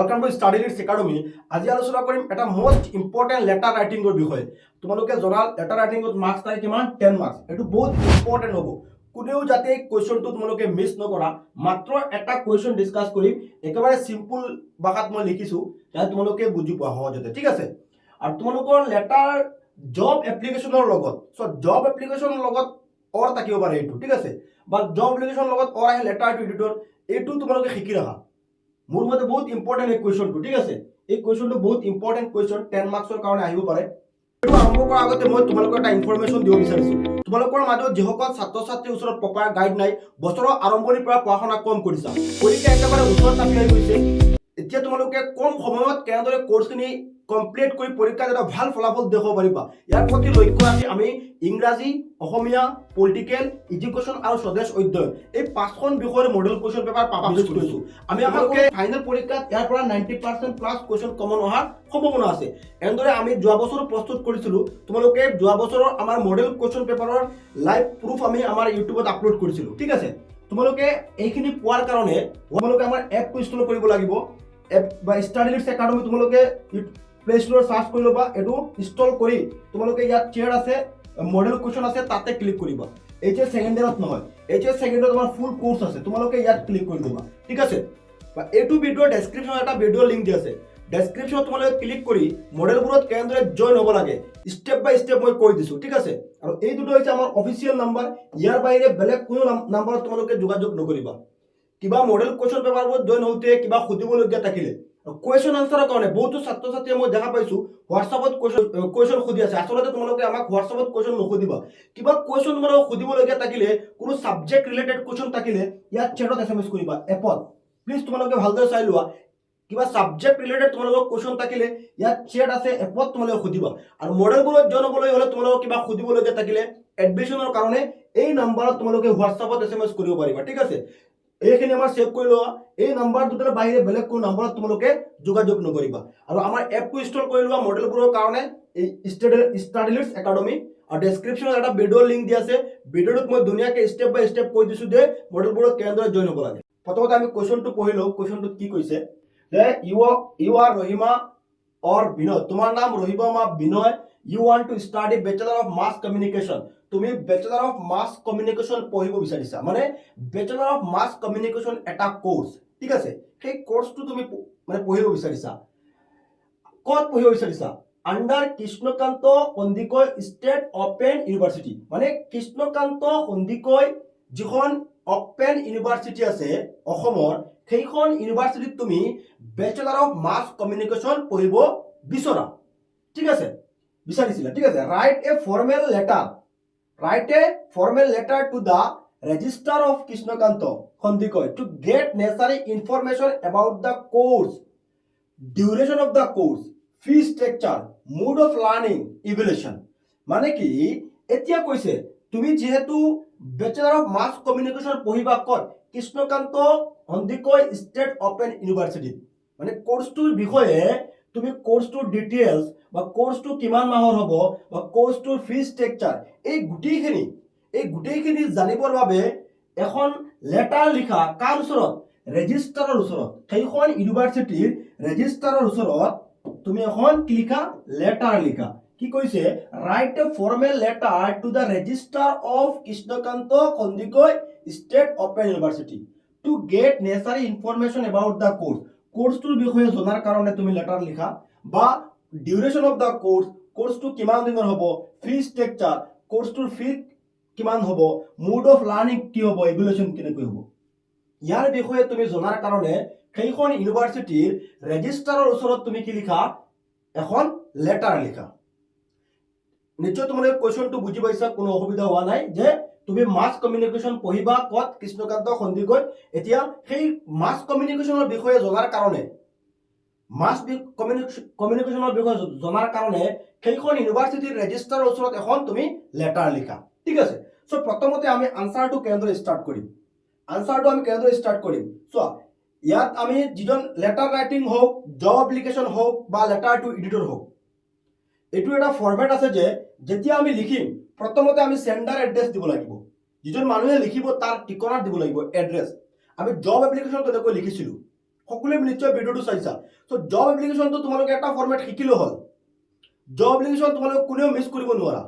Welcome to Study Leads Academy. आज आलोचना करिम एटा मोस्ट इम्पोर्टेंट लेटार राइटिंगर विषय। तुम्हारे जरा लेटार राइटिंगत मार्क्स थाके किमान 10 मार्क्स। एटु बहुत इम्पोर्टेंट हबो। कोनेও যাতে কোয়েশ্চনটো তোমালোকে মিস নকৰা। মাত্ৰ এটা কোয়েশ্চন ডিসকাস কৰিম। একেবাৰে সিম্পল ভাষাত মই লিখিছো যাতে তোমালোকে বুজি পোৱা সহজতে, ঠিক আছে? আৰু তোমালোকৰ লেটাৰ জব এপ্লিকেশনৰ লগত, সো জব এপ্লিকেশনৰ লগত অৰ থাকিব পাৰে এইটো, ঠিক আছে? বা জব এপ্লিকেশনৰ লগত অৰ আহে লেটাৰ টু এডিটৰ, এইটো তোমালোকে শিকি ৰাখা। মোৰ মতে বহুত ইম্পৰ্টেন্ট এই কোয়েশ্চনটো, ঠিক আছে? এই কোয়েশ্চনটো বহুত ইম্পৰ্টেন্ট কোয়েশ্চন, 10 মাৰ্কছৰ কাৰণে আহিব পাৰে। এইটো আৰম্ভ কৰাৰ আগতে মই তোমালোকক এটা ইনফৰমেশন দিব বিচাৰিছো। তোমালোকৰ মাজত যিসকল ছাত্ৰ ছাত্ৰীৰ ওচৰত প্ৰপাৰ গাইড নাই, বছৰৰ আৰম্ভণিৰ পৰা পঢ়া শুনা কম কৰিছা, পৰীক্ষা একেবাৰে ওচৰ চাপি আহি গৈছে, এতিয়া তোমালোকে কম সময়ত কেনেদৰে কোৰ্সখিনি কমপ্লিট কৰি পৰীক্ষাত এটা ভাল ফলাফল দেখাব পাৰিবা, ইয়াৰ প্ৰতি লক্ষ্য ৰাখি আমি ইংৰাজী, অসমীয়া, পলিটিকেল, এডুকেশ্যন আৰু স্বদেশ অধ্যয়ন এই পাঁচখন বিষয়ৰ মডেল কুৱেশ্যন পেপাৰ পাবলিছ কৰিছো। আমি আপোনালোকে ফাইনেল পৰীক্ষাত ইয়াৰ পৰা 90% প্লাস কুৱেশ্যন কমন অহাৰ সম্ভাৱনা আছে। এনেদৰে আমি যোৱা বছৰ প্ৰস্তুত কৰিছিলো। তোমালোকে যোৱা বছৰৰ আমাৰ মডেল কুৱেশ্যন পেপাৰৰ লাইভ প্ৰুফ আমি আমাৰ ইউটিউবত আপলোড কৰিছিলো, ঠিক আছে? তোমালোকে এইখিনি পোৱাৰ কাৰণে তোমালোকে আমাৰ এপটো ইনষ্টল কৰিব লাগিব। এপ বা স্টাডি লিডছ একাডেমি তোমালোকে প্লে স্টোৰত সাৰ্চ কৰি ল'বা। এটো ইনষ্টল কৰি তোমালোকে ইয়াত চেয়াৰ আছে, মডেল কুৱেশ্যন আছে, তাতে ক্লিক কৰিবা। এইচ সেকেন্ড ইয়াৰত নহয়, এইচ সেকেন্ড ইয়াৰত তোমাৰ ফুল কোৰ্স আছে, তোমালোকে ইয়াত ক্লিক কৰি দিবা, ঠিক আছে? বা এইটো ভিডিঅ ডেসক্ৰিপচনত এটা ভিডিঅ লিংক দি আছে, ডেসক্ৰিপচনত তোমালোকে ক্লিক কৰি মডেলবোৰত কেনেদৰে জয়েন হ'ব লাগে স্টেপ বাই স্টেপ মই কৈ দিছো, ঠিক আছে? আৰু এই দুটো হৈছে আমাৰ অফিচিয়েল নাম্বাৰ। ইয়াৰ বাহিৰে বেলেগ কোনো নাম্বাৰত তোমালোকে যোগাযোগ নকৰিবা। কিবা মডেল কুৱেশ্যন পেপাৰবোৰত জয়েন হওঁতে কিবা সুধিবলগীয়া থাকিলে, কুৱেশ্যন আনসাৰৰ কাৰণে বহুতো ছাত্ৰ ছাত্ৰীয়ে মই দেখা পাইছো হোৱাটছআপত কুৱেশ্যন সুধি আছে। আচলতে তোমালোকে আমাক হোৱাটছআপত কুৱেশ্যন নুসুধিবা। কিবা কুৱেশ্যন তোমালোকক সুধিবলগীয়া থাকিলে, কোনো সাবজেক্ট ৰিলেটেড কুৱেশ্যন থাকিলে ইয়াত চেটত এছএমএছ কৰিবা, এপত। প্লিজ তোমালোকে ভালদৰে চাই লোৱা। কিবা সাবজেক্ট ৰিলেটেড তোমালোকৰ কুৱেশ্যন থাকিলে ইয়াত চেট আছে, এপত তোমালোকে সুধিবা। আৰু মডেলবোৰত জয়েন হ'বলৈ হ'লে তোমালোকক কিবা সুধিবলগীয়া থাকিলে এডমিশনৰ কাৰণে এই নাম্বাৰত তোমালোকে হোৱাটছআপত এছএমএছ কৰিব পাৰিবা, ঠিক আছে? এইখিনি আমাৰ সেভ কৰি লোৱা। এই নাম্বাৰ দুটাৰ বাহিৰে বেলেগ কোনো নাম্বাৰত তোমালোকে যোগাযোগ নকৰিবা। আৰু আমাৰ এপটো ইনষ্টল কৰি লোৱা মডেলবোৰৰ কাৰণে এই স্টাডি লিডছ একাডেমি। আৰু ডেসক্ৰিপচনত এটা ভিডিঅ লিংক দি আছে, ভিডিঅটোত মই ধুনীয়াকৈ স্টেপ বাই স্টেপ কৈ দিছো যে মডেলবোৰত কেনেদৰে জয়েন হ'ব লাগে। প্ৰথমতে আমি কোৱেশ্চনটো পঢ়ি লওঁ। কোৱেশ্চনটোত কি কৈছে যে you are Rahima or Binoy, তোমাৰ নাম ৰহিমা মা Binoy, you want to study bachelor of mass communication, তুমি বেচেলাৰ অফ মাছ কমিউনিকেশ্যন পঢ়িব বিচাৰিছা, মানে বেচেলাৰ অফ মাছ কমিউনিকেশ্যন এটা কোৰ্স, ঠিক আছে? সেই কোৰ্সটো তুমি মানে পঢ়িব বিচাৰিছা। ক'ত পঢ়িব বিচাৰিছা? Under Krishnakanta Handiqui state open University, মানে কৃষ্ণকান্ত সন্দিকৈ যিখন অপেন ইউনিভাৰ্চিটি আছে অসমৰ, সেইখন ইউনিভাৰ্চিটিত তুমি বেচেলাৰ অফ মাছ কমিউনিকেশ্যন পঢ়িব বিচৰা, ঠিক আছে? বিচাৰিছিলা, ঠিক আছে? Write a formal letter to the registrar of Krishnakanta Handiqui to get necessary information about the course, duration of the course, fee structure, mode of learning, evaluation. মানে কি এতিয়া কৈছে তুমি যেহেতু বেচেলাৰ অফ মাছ কমিউনিকেশ্যন পঢ়িবা ক'ত? Krishnakanta Handiqui state open University. মানে কোৰ্সটোৰ বিষয়ে তুমি কোৰ্সটোৰ ডিটেইলছ বা কোৰ্সটো কিমান মাহৰ হ'ব বা কোৰ্সটোৰ ফি ষ্ট্ৰাকচাৰ এই গোটেইখিনি জানিবৰ বাবে এখন লেটাৰ লিখা কাৰ ওচৰত? ৰেজিষ্ট্ৰাৰৰ ওচৰত। সেইখন ইউনিভাৰ্চিটিৰ ৰেজিষ্ট্ৰাৰৰ ওচৰত তুমি এখন কি লিখা? লেটাৰ লিখা। কি কৈছে? Write a formal letter to the registrar of Krishnakanta Handiqui state open university to get necessary information about the course, কোৰ্সটোৰ বিষয়ে জনাৰ কাৰণে তুমি লেটাৰ লিখা। বা ডিউৰেশ্যন অফ দ্য কোৰ্স, কোৰ্সটো কিমান দিনৰ হ'ব, ফি ষ্ট্ৰাকচাৰ, কোৰ্সটোৰ ফি কিমান হ'ব, মোড অফ লাৰ্নিং কি হ'ব, ইভ্যালুয়েশন কেনেকৈ হ'ব, ইয়াৰ বিষয়ে তুমি জনাৰ কাৰণে সেইখন ইউনিভাৰ্চিটিৰ ৰেজিষ্ট্ৰাৰৰ ওচৰত তুমি কি লিখা? এখন লেটাৰ লিখা। নিশ্চয় তোমালোকে কোৱেশ্চনটো বুজি পাইছা, কোনো অসুবিধা হোৱা নাই যে তুমি মাছ কমিউনিকেশ্যন পঢ়িবা ক'ত? কৃষ্ণকান্ত সন্দিকৈ। এতিয়া সেই মাছ কমিউনিকেশ্যনৰ বিষয়ে জনাৰ কাৰণে সেইখন ইউনিভাৰ্চিটিৰ ৰেজিষ্ট্ৰাৰৰ ওচৰত এখন তুমি লেটাৰ লিখা, ঠিক আছে? সো প্ৰথমতে আমি আনসাৰটো কেনেদৰে ষ্টাৰ্ট কৰিম? চোৱা, ইয়াত আমি যিজন লেটাৰ ৰাইটিং হওক, জব এপ্লিকেশ্যন হওক বা লেটাৰ টু এডিটৰ হওক, এইটো এটা ফৰমেট আছে যে যেতিয়া আমি লিখিম প্ৰথমতে আমি সেন্ডাৰ এড্ৰেছ দিব লাগিব। যিজন মানুহে লিখিব তাৰ ঠিকনা দিব লাগিব, এড্ৰেছ। আমি জব এপ্লিকেশ্যন তেনেকৈ লিখিছিলো সকলোৱে নিশ্চয় ভিডিঅ'টো চাইছা সো জব এপ্লিকেশনটো তোমালোকে এটা ফৰমেট শিকিলো হ'ল জব এপ্লিকেশন তোমালোকে কোনেও মিছ কৰিব নোৱাৰা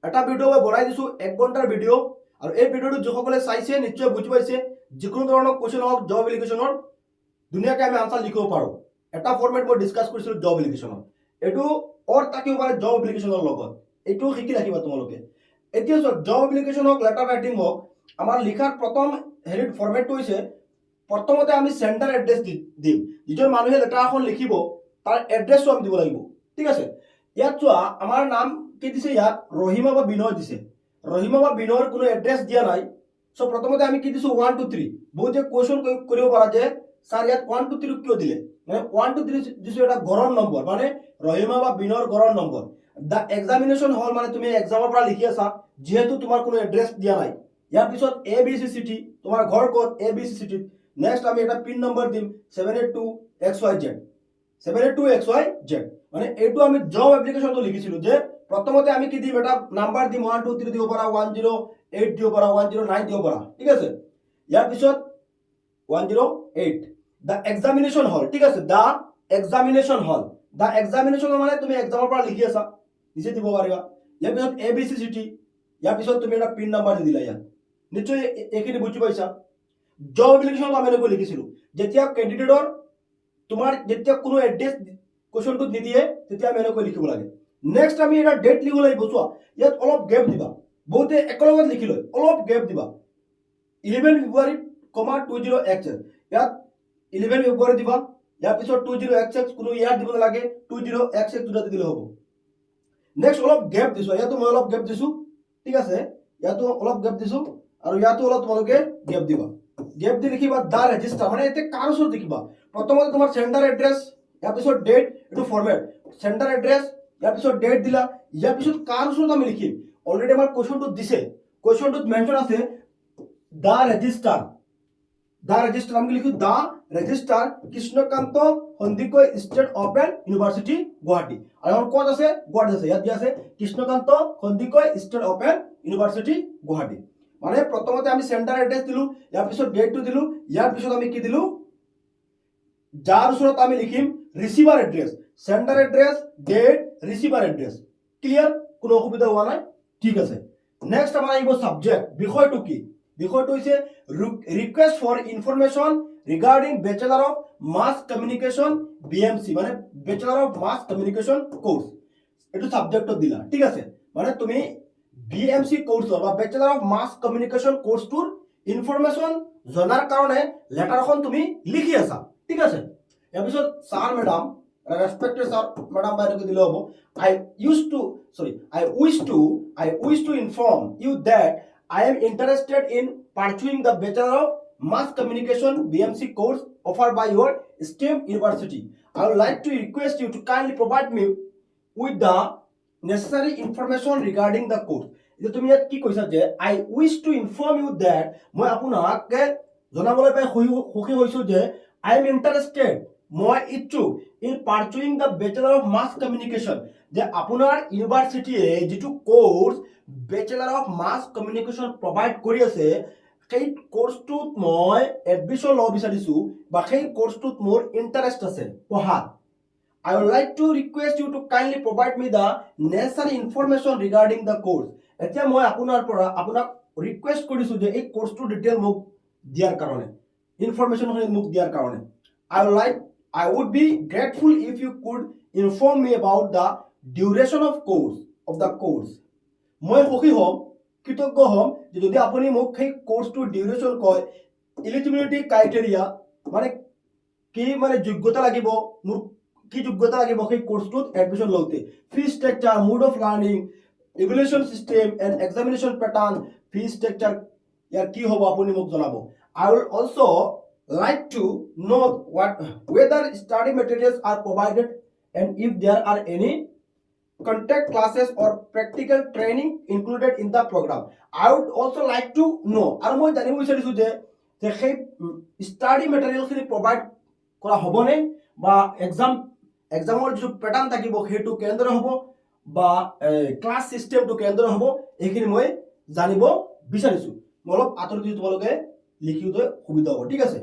এটা ভিডিঅ' মই বনাই দিছো 1 ঘণ্টাৰ ভিডিঅ' আৰু এই ভিডিঅ'টো যিসকলে চাইছে নিশ্চয় বুজি পাইছে যিকোনো ধৰণৰ কোৱেশ্চন হওক জব এপ্লিকেশনৰ ধুনীয়াকৈ আমি আনসাৰ লিখিব পাৰোঁ এটা ফৰমেট মই ডিছকাছ কৰিছিলো জব এপ্লিকেশনৰ এইটো অৰ থাকিব পাৰে জব এপ্লিকেশনৰ লগত এইটো শিকি ৰাখিবা তোমালোকে এতিয়া জব এপ্লিকেশন হওক লেটাৰ ৰাইটিং হওক আমাৰ লিখাৰ প্ৰথম হেৰিত ফৰমেটটো হৈছে প্ৰথমতে আমি সেন্টাৰ এড্ৰেছ দিম যিজন মানুহে লেটাৰ এখন লিখিব তাৰ এড্ৰেছটো আমি দিব লাগিব ঠিক আছে ইয়াত চোৱা আমাৰ নাম কি দিছে ইয়াত ৰহিমা বা বিনয় দিছে ৰহিমা বা বিনয়ৰ কোনো এড্ৰেছ দিয়া নাই সো প্ৰথমতে আমি কি দিছো 1 2 3 বহুতে কোৱেশ্চন কৰিব পাৰা যে স্যার ইয়াত 1 2 3 কিয় দিলে মানে 1 2 3 দিছো এটা গড়ৰ নম্বৰ মানে ৰহিমা বা বিনয়ৰ গড়ৰ নম্বৰ দা এক্সামিনেশন হল মানে তুমি এক্সামৰ পৰা লিখি আছা যেহেতু তোমাৰ কোনো এড্ৰেছ দিয়া নাই ইয়াৰ পিছত এ বি সি সিটি তোমাৰ ঘৰ ক'ত A B C city next আমি এটা পিন নম্বৰ দিম 782XYZ 782XYZ মানে এইটো আমি জব এপ্লিকেশনটো লিখিছিলো যে প্ৰথমতে আমি কি দিম এটা নাম্বাৰ দিম 1 2 3 দিব পাৰা 108 দিব পাৰা 109 দিব পাৰা ঠিক আছে ইয়াৰ পিছত 108 দা এক্সামিনেশন হল ঠিক আছে দা এক্সামিনেশন হল দা এক্সামিনেশন মানে তুমি এক্সামৰ পৰা লিখি আছা নিচে দিব পাৰিবা ইয়াৰ পিছত এ বি সি সিটি ইয়াৰ পিছত তুমি এটা পিন নম্বৰ দি দিলা ইয়াত নিশ্চয় এইখিনি বুজি পাইছা জব এপ্লিকেশন আমি এনেকৈ লিখিছিলো যেতিয়া ক্যান্ডিডেটৰ তোমাৰ যেতিয়া কোনো এড্ৰেছ কোৱেশ্চনটো নিদিয়ে তেতিয়া আমি এনেকৈ লিখিব লাগে নেক্সট আমি এটা ডেট লিখিব লাগিব চোৱা ইয়াত অলপ গ্যাপ দিবা বহুতে একেলগত লিখি লয় অলপ গ্যাপ দিবা 11 ফেব্ৰুৱাৰী 20XX ইয়াত 11 ফেব্ৰুৱাৰী দিবা ইয়াৰ পিছত 20XX কোনো ইয়াৰ দিব নালাগে 20XX দুটা দিলে হ'ব নেক্সট অলপ গ্যাপ দিছো ইয়াতো মই অলপ গ্যাপ দিছো ঠিক আছে ইয়াতো অলপ গ্যাপ দিছো আৰু ইয়াতো অলপ তোমালোকে গ্যাপ দিবা গ্যাপ দি লিখিবা দা ৰেজিষ্টাৰ মানে এতে কাৰ ওচৰত লিখিবা প্ৰথমতে তোমাৰ সেন্টাৰ এড্ৰেছ ইয়াৰ পিছত ডেট এটো ফৰমেট সেন্টাৰ এড্ৰেছ ইয়াৰ পিছত ডেট দিলা ইয়াৰ পিছত কাৰ ওচৰত আমি লিখিম অলৰেডি আমাৰ কোৱেশ্চনটো দিছে কোৱেশ্চনটোত মেনশন আছে দা ৰেজিষ্টাৰ আমি লিখো the registrar Krishnakanta Handiqui state open university Guwahati আৰু আমাৰ ক'ত আছে গুৱাহাটী আছে ইয়াত দিয়া আছে Krishnakanta Handiqui state open university Guwahati মানে প্ৰথমতে আমি সেন্টাৰ এড্ৰেছ দিলো ইয়াৰ পিছত ডেটটো দিলো ইয়াৰ পিছত আমি কি দিলো যাৰ ওচৰত আমি লিখিম receiver address centre address date receiver address clear কোনো অসুবিধা হোৱা নাই ঠিক আছে নেক্সট আমাৰ আহিব সাবজেক্ট বিষয়টো কি বিষয়টো হৈছে request for information regarding bachelor of mass communication BMC মানে bachelor of mass communication course এটো সাবজেক্টত দিলা ঠিক আছে মানে তুমি BMC কোৰ্সৰ বা বেচেলাৰ অফ মাছ কমিউনিকেশ্যন কোৰ্সটোৰ ইনফৰমেশন জনাৰ কাৰণে লেটাৰখন তুমি লিখি আছা ঠিক আছে ইয়াৰ পিছত sir madam respected sir madam বাইদেউকে দিলে হ'ব I wish to inform you that I am interested in pursuing the Bachelor of Mass Communication BMC course offered by your STEM University. I would like to request you to kindly provide me with the necessary information regarding the course. যে তুমি ইয়াত কি কৈছা যে I wish to inform you that মই আপোনাক জনাবলৈ পাই সুখী হৈছো যে I am interested মই ইচ্ছুক in pursuing the Bachelor of Mass Communication যে আপোনাৰ ইউনিভাৰ্চিটিয়ে যেটো course Bachelor of Mass Communication provide কৰি আছে সেই কোৰ্সটোত মই এডমিশন লব বিচাৰিছো বা সেই কোৰ্সটোত মোৰ ইন্টাৰেষ্ট আছে পঢ়া I would like to request you to kindly provide me the necessary information regarding the course এতিয়া মই আপোনাক ৰিকুৱেষ্ট কৰিছো যে এই কোৰ্সটোৰ ডিটেইল মোক দিয়াৰ কাৰণে ইনফৰমেশনখিনি মোক দিয়াৰ কাৰণে I would be grateful if you could inform me about the duration of the course মই সুখী হ'ম কৃতজ্ঞ হ'ম যে যদি আপুনি মোক সেই কোৰ্সটোৰ ডিউৰেচন কয় এলিজিবিলিটি ক্ৰাইটেৰিয়া মানে কি মানে যোগ্যতা লাগিব মোৰ কি যোগ্যতা লাগিব সেই কোৰ্সটোত এডমিশন লওঁতে fee structure mode of learning evaluation system and examination pattern fee structure ইয়াৰ কি হ'ব আপুনি মোক জনাব I will also like to know whether study materials are provided and if there are any contact classes or practical training included in the program. I would also like to know আৰু মই জানিব বিচাৰিছো যে সেই study materials খিনি provide কৰা হ'বনে বা এক্সামৰ যে প্যাটাৰ্ন থাকিব হেতু কেন্দ্ৰ হ'ব বা ক্লাছ সিস্টেমটো কেন্দ্ৰ হ'ব এইখিনি মই জানিব বিচাৰিছো মই অলপ আতৰি তোমালোকে লিখিবলৈ সুবিধা হ'ব ঠিক আছে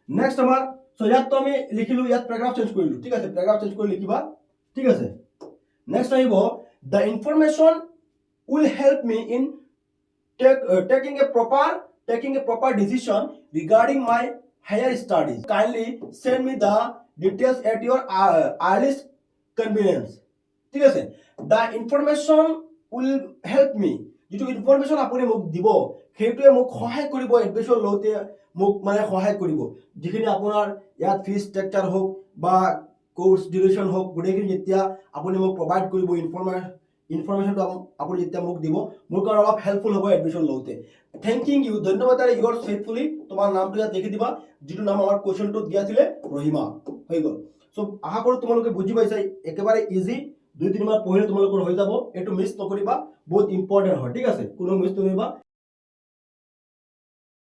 নেক্সট আমাৰ সো ইয়াত আমি লিখিলো ইয়াত প্যাৰাগ্ৰাফ চেঞ্জ কৰিলো ঠিক আছে প্যাৰাগ্ৰাফ চেঞ্জ কৰি লিখিবা ঠিক আছে নেক্সট আহিব the information will help me in taking a proper decision regarding my higher studies kindly send me the details at your earliest convenience ঠিক আছে the information will help me যেটো ইনফৰমেশন আপুনি মোক দিব সেইটোৱে মোক সহায় কৰিব এডমিশন লওতে মোক মানে সহায় কৰিব যিখিনি আপোনাৰ ইয়াত ফিজ স্ট্ৰাকচাৰ হোক বা কোৰ্স ডিউৰেশন হোক গোটেইখিনি যেতিয়া আপুনি মোক প্ৰভাইড কৰিব ইনফৰমেশনটো আপুনি যেতিয়া মোক দিব মোৰ কাৰণে অলপ হেল্পফুল হ'ব এডমিশন লওতে থ্যাংকিং ইউ ধন্যবাদ আৰু ইউৰ ফেথফুলি তোমাৰ নামটো ইয়াত লিখি দিবা যেটো নাম আমাৰ কোৱেশ্চনটো দিয়া আছিল ৰহিমা হৈ গল সো আশা কৰো তোমালোকে বুজি পাইছা একেবাৰে ইজি 2-3 মাহ পঢ়িলে তোমালোকৰ হৈ যাব এটো মিস নকৰিবা বহুত ইম্পৰ্টেন্ট হয় ঠিক আছে কোনো মিস নকৰিবা